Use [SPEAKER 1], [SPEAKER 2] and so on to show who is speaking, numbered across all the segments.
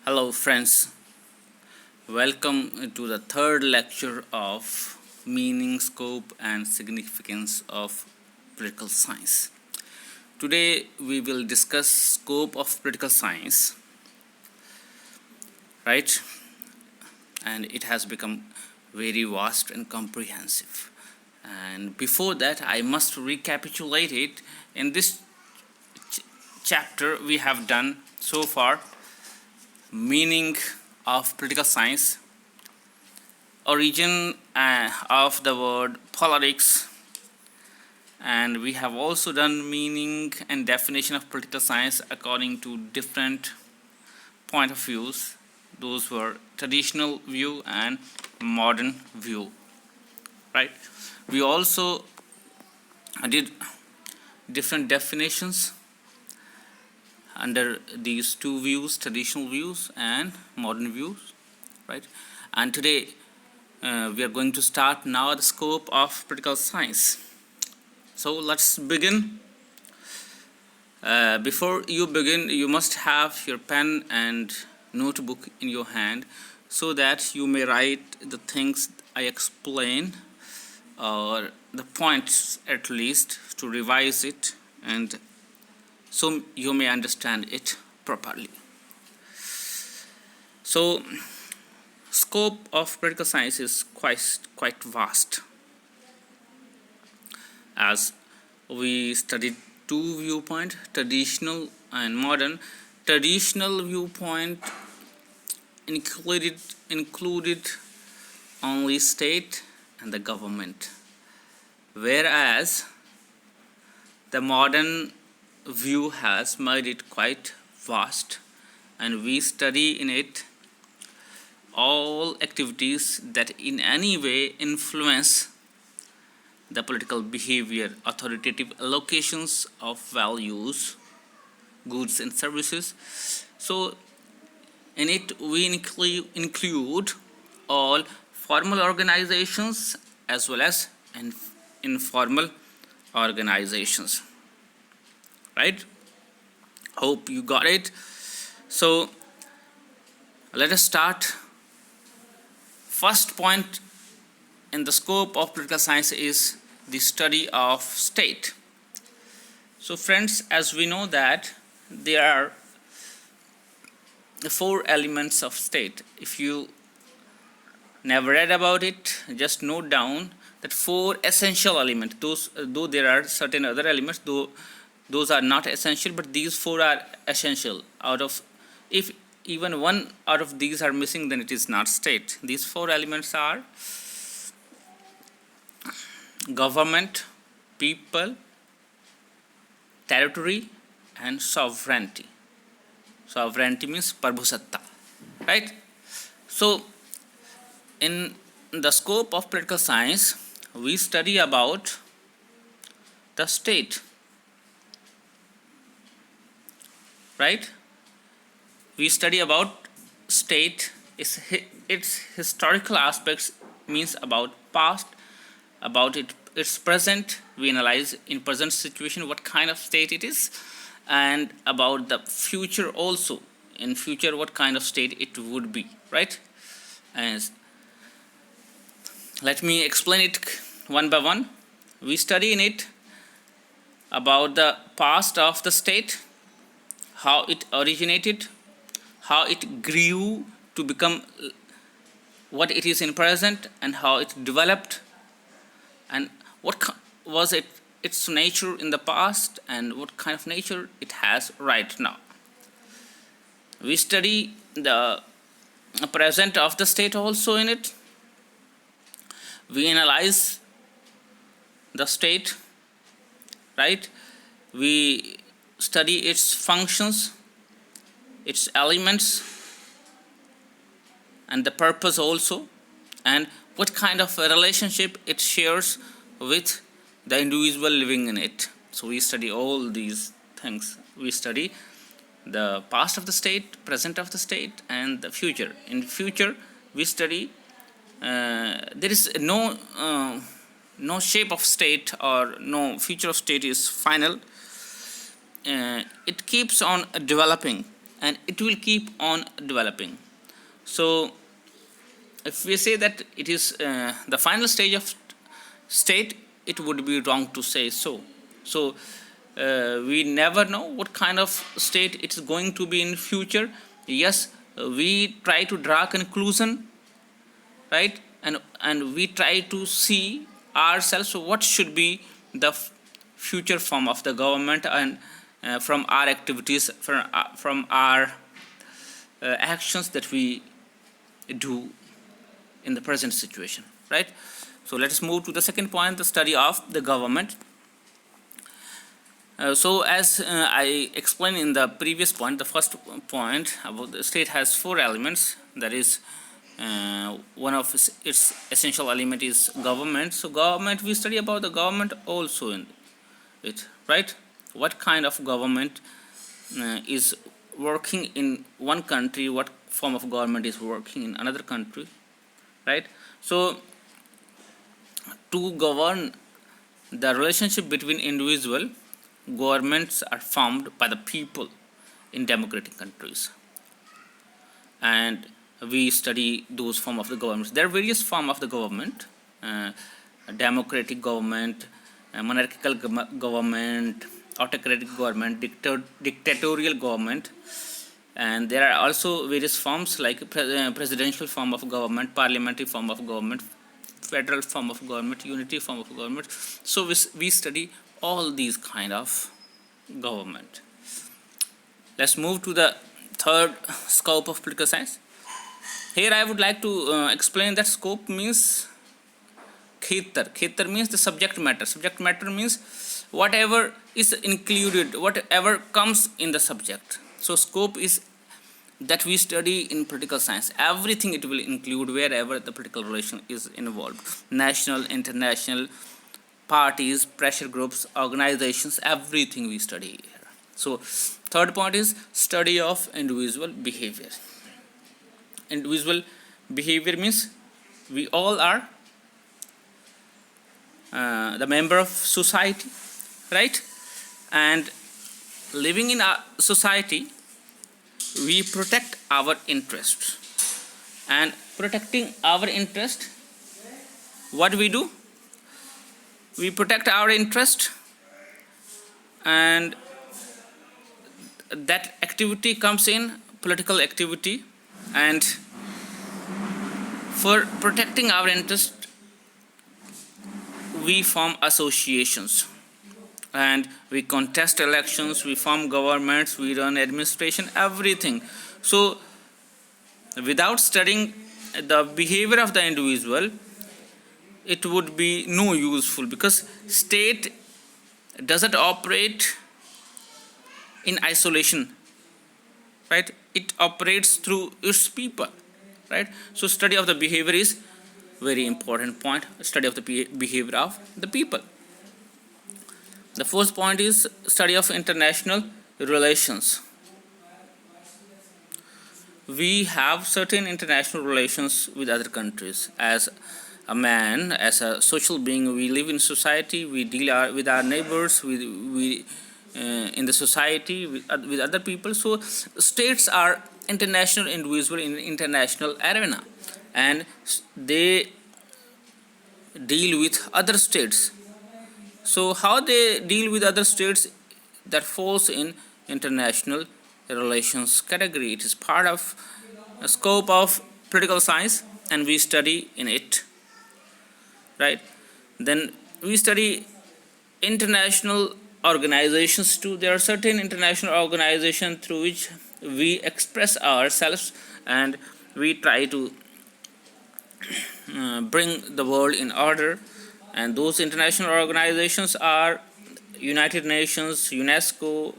[SPEAKER 1] Hello, friends. Welcome to the third lecture of Meaning, Scope, and Significance of Political Science. Today, we will discuss scope of political science, right? And it has become very vast and comprehensive. And before that, I must recapitulate it. In this chapter, we have done so far meaning of political science, origin of the word politics, and we have also done meaning and definition of political science according to different point of views. Those were traditional view and modern view, right? We also did different definitions under these two views, traditional views and modern views, right? And today we are going to start now the scope of political science. So let's begin. Before you begin, you must have your pen and notebook in your hand so that you may write the things I explain, or the points at least, to revise it, and so you may understand it properly. So, scope of political science is quite vast, as we studied two viewpoints, traditional and modern. Traditional viewpoint included only state and the government, whereas the modern view has made it quite vast, and we study in it all activities that in any way influence the political behavior, authoritative allocations of values, goods and services. So in it we include all formal organizations as well as informal organizations, right? Hope you got it. So let us start. First point in the scope of political science is the study of state. So friends, as we know that there are four elements of state. If you never read about it, just note down that four essential elements. Though there are certain other elements, those are not essential, but these four are essential. If even one out of these are missing, then it is not state. These four elements are government, people, territory, and sovereignty. Sovereignty means Prabhusatta, right? So in the scope of political science, we study about the state, right? We study about state, its historical aspects, means about past, about its present. We analyze in present situation what kind of state it is, and about the future also. In future, what kind of state it would be, right? And let me explain it one by one. We study in it about the past of the state, how it originated, how it grew to become what it is in present, and how it developed, and what was its nature in the past, and what kind of nature it has right now. We study the present of the state also in it. We analyze the state, right? We study its functions, its elements, and the purpose also, and what kind of a relationship it shares with the individual living in it. So we study all these things. We study the past of the state, present of the state, and the future. In future, we study there is no shape of state, or no future of state is final. It keeps on developing. and it will keep on developing. So if we say that it is the final stage of state, it would be wrong to say so. So we never know what kind of state it is going to be in future. Yes, we try to draw conclusion, right, and we try to see ourselves what should be the future form of the government, and from our activities, from our actions that we do in the present situation, right? So let us move to the second point, the study of the government. So as I explained in the previous point, the first point about the state has four elements. That is, one of its essential element is government. So government, we study about the government also in it, right? What kind of government is working in one country, what form of government is working in another country, right? So to govern the relationship between individual, governments are formed by the people in democratic countries, and we study those form of the governments. There are various form of the government: democratic government, monarchical government, autocratic government, dictatorial government, and there are also various forms like presidential form of government, parliamentary form of government, federal form of government, unity form of government. So we study all these kind of government. Let's move to the third scope of political science. Here I would like to explain that scope means Khetar. Khetar means the subject matter. Subject matter means whatever is included, whatever comes in the subject. So scope is that we study in political science. Everything it will include wherever the political relation is involved. National, international, parties, pressure groups, organizations, everything we study here. So third point is study of individual behavior. Individual behavior means we all are the member of society, right? And living in a society, we protect our interest. And protecting our interest, what we do? We protect our interest, and that activity comes in political activity. And for protecting our interest, we form associations, and we contest elections, we form governments, we run administration, everything. So without studying the behavior of the individual, it would be no useful, because state doesn't operate in isolation, right? It operates through its people, right? So study of the behavior is very important point, study of the behavior of the people. The fourth point is study of international relations. We have certain international relations with other countries. As a man, as a social being, we live in society, we deal with our neighbors, we in the society with other people. So states are international individual in international arena, and they deal with other states. So how they deal with other states, that falls in international relations category. It is part of a scope of political science, and we study in it, right? Then we study international organizations too. There are certain international organizations through which we express ourselves, and we try to bring the world in order. And those international organizations are United Nations, UNESCO,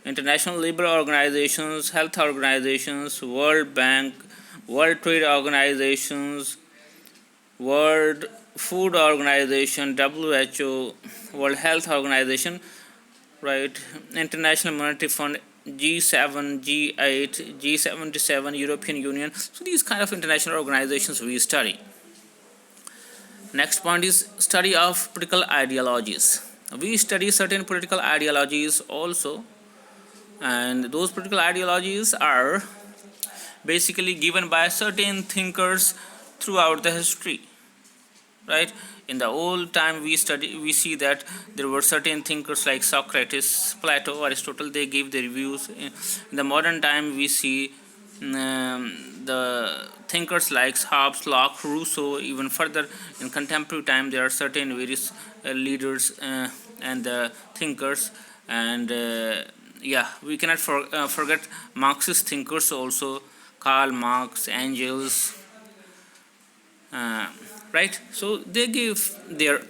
[SPEAKER 1] International Labour Organizations, Health Organizations, World Bank, World Trade Organizations, World Food Organization, WHO, World Health Organization, right? International Monetary Fund, G7, G8, G77, European Union. So these kind of international organizations we study. Next point is study of political ideologies. We study certain political ideologies also, and those particular ideologies are basically given by certain thinkers throughout the history, right? In the old time we see that there were certain thinkers like Socrates, Plato, Aristotle. They gave their views. In the modern time we see the thinkers like Hobbes, Locke, Rousseau. Even further in contemporary time there are certain various leaders and thinkers, and yeah, we cannot forget Marxist thinkers also, Karl Marx, Engels, uh, right? So they give their